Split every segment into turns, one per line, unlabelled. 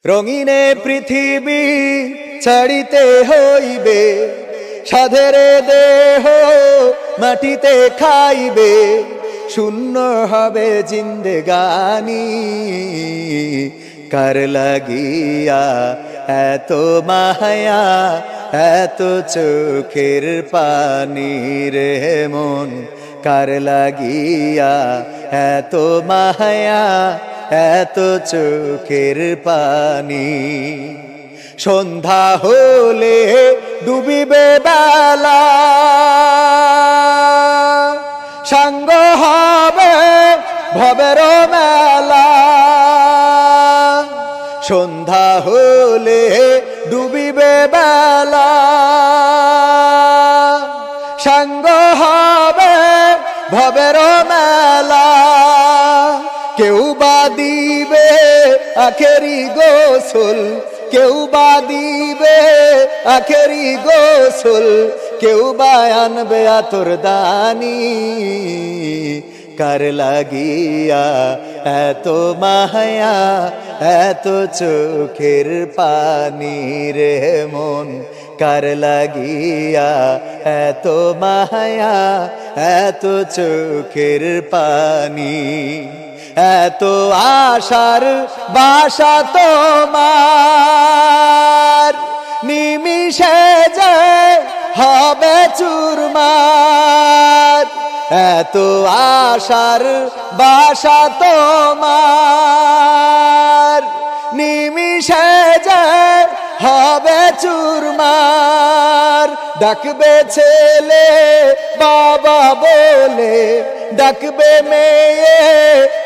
রঙিনে পৃথিবী ছাড়িতে হইবে, সাধের দেহ মাটিতে খাইবে, শূন্য হবে জিন্দেগানি। কার লাগিয়া এত মায়া, এত চোখের পানি রে মন, কার লাগিয়া এত মায়া, এত চোখের পানি। সন্ধ্যা হলে ডুবিবে বেলা, সাঙ্গ হবে ভবের মেলা। সন্ধ্যা হলে ডুবিবে বেলা, সাঙ্গ হবে ভবের মেলা। কেউ বা দিবে আখেরি গোসল, কেউ বা দিবে আখেরি গোসল, কেউ বা আনবে আতর দানি। কার লাগিয়া এত মায়া, এত চোখের পানি রে মন, কার লাগিয়া এত মায়া, এত চোখের পানি। এত আশার বাসা তোমার, নিমিষে যে হবে চুরমার। এত আশার বাসা তোমার, নিমিষে যে হবে চুরমার। ডাকবে ছেলে বাবা বলে, ডাকবে মেয়ে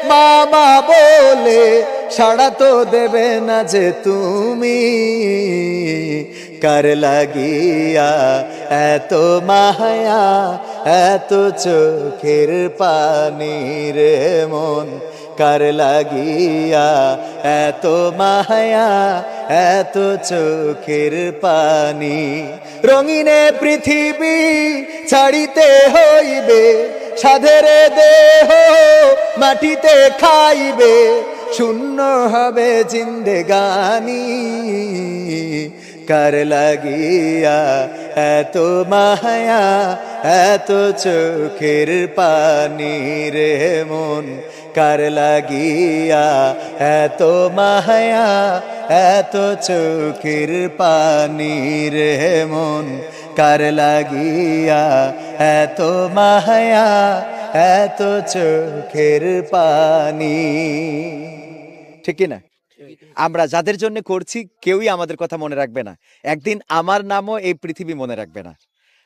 মামা বলে, সাড়া তো দেবে না যে তুমি। কার লাগিয়া এত মায়া, এত চোখের পানি রে মন, কার লাগিয়া এত মায়া, এত চোখের পানি। রঙিনে পৃথিবী ছাড়িতে হইবে, সাধের দেহ মাটিতে খাইবে, শূন্য হবে জিন্দেগানি। কার লাগিয়া এত মায়া, এত চোখের পানি রে মন, কার লাগিয়া এত মায়া, এত চোখের পানি রে মন, কার লাগিয়া এত মায়া, এত চোখের পানি। ঠিক না? আমরা যাদের জন্য করছি কেউই আমাদের কথা মনে রাখবে না, একদিন আমার নামও এই পৃথিবী মনে রাখবে না।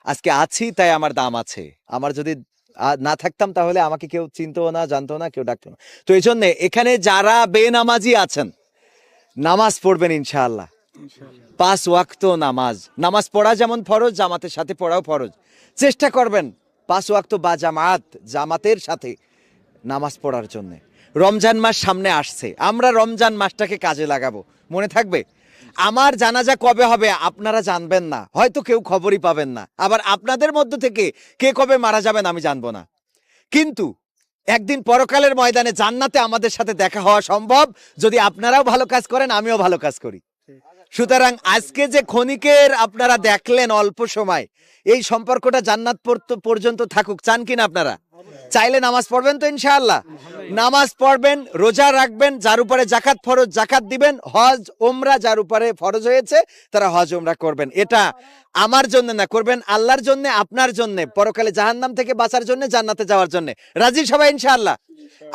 আজকে আছি তাই আমার দাম আছে, আমার যদি না থাকতাম তাহলে আমাকে কেউ চিনতো না, জানতো না, কেউ ডাকতো না। তো এই জন্য এখানে যারা বেনামাজি আছেন, নামাজ পড়বেন ইনশাআল্লাহ। 5 ওয়াক্ত নামাজ, নামাজ পড়া যেমন ফরজ, জামাতের সাথে পড়াও ফরজ। চেষ্টা করবেন 5 ওয়াক্ত বা জামাতের সাথে নামাজ পড়ার জন্য। রমজান মাস সামনে আসছে, আমরা রমজান মাসটাকে কাজে লাগাবো। মনে থাকবে, আমার জানাজা কবে হবে আপনারা জানবেন না, হয়তো কেউ খবরই পাবেন না। আবার আপনাদের মধ্য থেকে কে কবে মারা যাবেন আমি জানবো না, কিন্তু একদিন পরকালের ময়দানে জান্নাতে আমাদের সাথে দেখা হওয়া সম্ভব, যদি আপনারাও ভালো কাজ করেন, আমিও ভালো কাজ করি। সুতরাং আজকে যে ক্ষণিকের আপনারা দেখলেন অল্প সময়, এই সম্পর্কটা জান্নাত পর্যন্ত থাকুক। চান কিনা আপনারা? চাইলে নামাজ পড়বেন তো ইনশাআল্লাহ? নামাজ পড়বেন, রোজা রাখবেন, যার উপরে জাকাত ফরজ জাকাত দিবেন, হজ ওমরা যার উপরে ফরজ হয়েছে তারা হজ ওমরা করবেন। এটা আমার জন্য না, করবেন আল্লাহর জন্য, আপনার জন্য, পরকালে জাহান্নাম থেকে বাঁচার জন্য, জান্নাতে যাওয়ার জন্য। রাজি সবাই ইনশাআল্লাহ?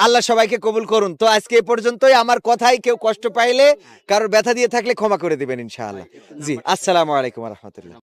আল্লাহ সবাইকে কবুল করুন। তো আজকে এ পর্যন্তই। আমার কথাই কেউ কষ্ট পাইলে, কারোর ব্যথা দিয়ে থাকলে ক্ষমা করে দিবেন ইনশাআল্লাহ। জি, আসসালামু আলাইকুম ওয়া রাহমাতুল্লাহ।